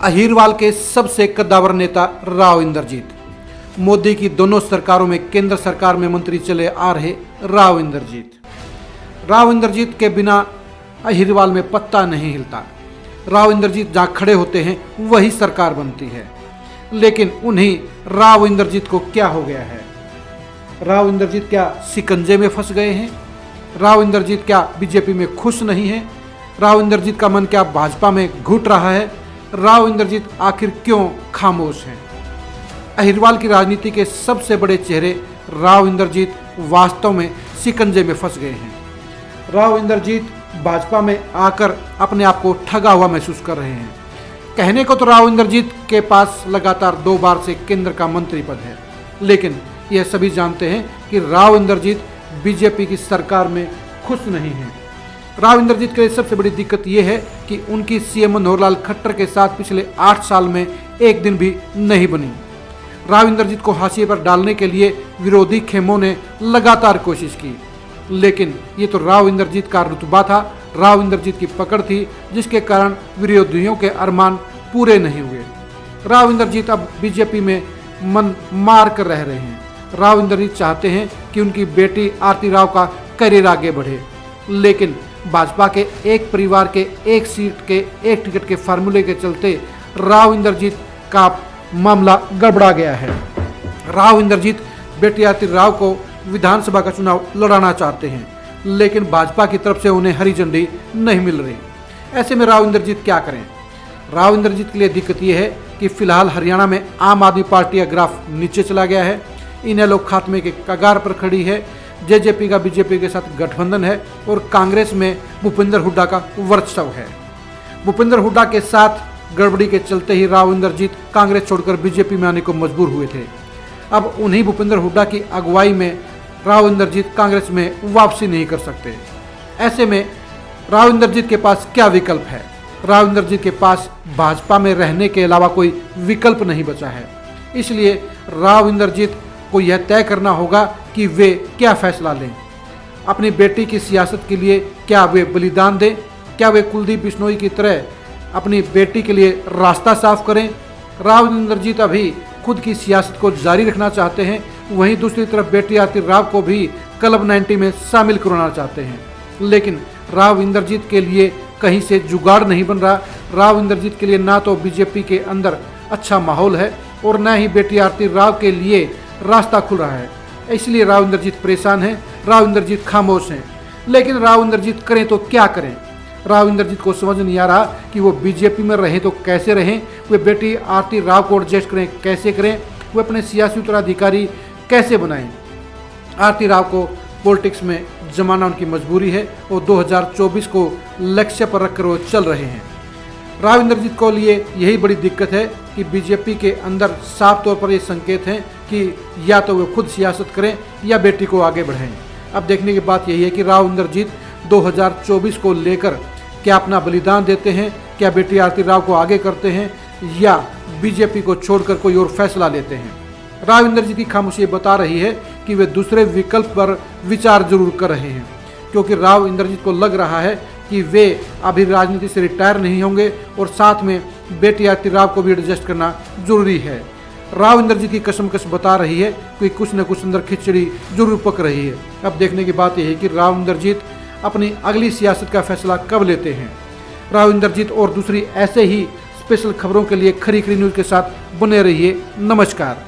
अहीरवाल के सबसे कद्दावर नेता राव इंद्रजीत। मोदी की दोनों सरकारों में केंद्र सरकार में मंत्री चले आ रहे राव इंद्रजीत के बिना अहीरवाल में पत्ता नहीं हिलता। राव इंद्रजीत जहाँ खड़े होते हैं वही सरकार बनती है। लेकिन उन्हीं राव इंद्रजीत को क्या हो गया है? राव इंद्रजीत क्या शिकंजे में फंस गए हैं? राव इंद्रजीत क्या बीजेपी में खुश नहीं है? राव इंद्रजीत का मन क्या भाजपा में घुट रहा है? राव इंद्रजीत आखिर क्यों खामोश हैं? अहीरवाल की राजनीति के सबसे बड़े चेहरे राव इंद्रजीत वास्तव में शिकंजे में फंस गए हैं। राव इंद्रजीत भाजपा में आकर अपने आप को ठगा हुआ महसूस कर रहे हैं। कहने को तो राव इंद्रजीत के पास लगातार 2 बार से केंद्र का मंत्री पद है, लेकिन यह सभी जानते हैं कि राव इंद्रजीत बीजेपी की सरकार में खुश नहीं हैं। राव इंद्रजीत के लिए सबसे बड़ी दिक्कत यह है कि उनकी सीएम मनोहर लाल खट्टर के साथ पिछले 8 साल में एक दिन भी नहीं बनी। राव इंद्रजीत को हाशिए पर डालने के लिए विरोधी खेमों ने लगातार कोशिश की, लेकिन ये तो राव इंद्रजीत का रुतबा था, राव इंद्रजीत की पकड़ थी, जिसके कारण विरोधियों के अरमान पूरे नहीं हुए। राव इंद्रजीत अब बीजेपी में मन मार कर रह रहे हैं। राव इंद्रजीत चाहते हैं कि उनकी बेटी आरती राव का करियर आगे बढ़े, लेकिन भाजपा के एक परिवार के एक सीट के एक टिकट के फार्मूले के चलते राव इंद्रजीत का मामला गड़बड़ा गया है। राव इंद्रजीत बेटी आरती राव को विधानसभा का चुनाव लड़ाना चाहते हैं, लेकिन भाजपा की तरफ से उन्हें हरी झंडी नहीं मिल रही। ऐसे में राव इंद्रजीत क्या करें? राव इंद्रजीत के लिए दिक्कत यह है कि फिलहाल हरियाणा में आम आदमी पार्टी का ग्राफ नीचे चला गया है। इनेलो खात्मे के कगार पर खड़ी है। जेजेपी का बीजेपी के साथ गठबंधन है और कांग्रेस में भूपेंद्र हुड्डा का वर्चस्व है। भूपेंद्र हुड्डा के साथ गड़बड़ी के चलते ही राव इंद्रजीत कांग्रेस छोड़कर बीजेपी में आने को मजबूर हुए थे। अब उन्हीं भूपेंद्र हुड्डा की अगुवाई में राव इंद्रजीत कांग्रेस में वापसी नहीं कर सकते। ऐसे में राव इंद्रजीत के पास क्या विकल्प है? राव इंद्रजीत के पास भाजपा में रहने के अलावा कोई विकल्प नहीं बचा है। इसलिए राव इंद्रजीत को यह तय करना होगा कि वे क्या फैसला लें। अपनी बेटी की सियासत के लिए क्या वे बलिदान दें? क्या वे कुलदीप बिश्नोई की तरह अपनी बेटी के लिए रास्ता साफ करें? राव इंद्रजीत अभी खुद की सियासत को जारी रखना चाहते हैं, वहीं दूसरी तरफ बेटी आरती राव को भी क्लब 90 में शामिल कराना चाहते हैं, लेकिन राव इंद्रजीत के लिए कहीं से जुगाड़ नहीं बन रहा। राव इंद्रजीत के लिए ना तो बीजेपी के अंदर अच्छा माहौल है और न ही बेटी आरती राव के लिए रास्ता खुल रहा है। इसलिए राव इंद्रजीत परेशान हैं, राव इंद्रजीत खामोश हैं। लेकिन राव इंद्रजीत करें तो क्या करें? राव इंद्रजीत को समझ नहीं आ रहा कि वो बीजेपी में रहें तो कैसे रहें, वे बेटी आरती राव को एडजस्ट करें कैसे करें, वे अपने सियासी उत्तराधिकारी कैसे बनाएं। आरती राव को पॉलिटिक्स में जमाना उनकी मजबूरी है और 2024 को लक्ष्य पर रखकर वो चल रहे हैं। राव इंद्रजीत को लिए यही बड़ी दिक्कत है कि बीजेपी के अंदर साफ तौर पर ये संकेत हैं कि या तो वे खुद सियासत करें या बेटी को आगे बढ़ाएं। अब देखने की बात यही है कि राव इंद्रजीत 2024 को लेकर क्या अपना बलिदान देते हैं, क्या बेटी आरती राव को आगे करते हैं या बीजेपी को छोड़कर कोई और फैसला लेते हैं। राव इंद्रजीत की खामोशी बता रही है कि वे दूसरे विकल्प पर विचार जरूर कर रहे हैं, क्योंकि राव इंद्रजीत को लग रहा है कि वे अभी राजनीति से रिटायर नहीं होंगे और साथ में बेटी आरती राव को भी एडजस्ट करना जरूरी है। राव इंद्रजीत की कसमकस बता रही है कि कुछ न कुछ अंदर खिचड़ी जरूर पक रही है। अब देखने की बात यह है कि राव इंद्रजीत अपनी अगली सियासत का फैसला कब लेते हैं। राव इंद्रजीत और दूसरी ऐसे ही स्पेशल खबरों के लिए खरी खरी न्यूज़ के साथ बने रहिए। नमस्कार।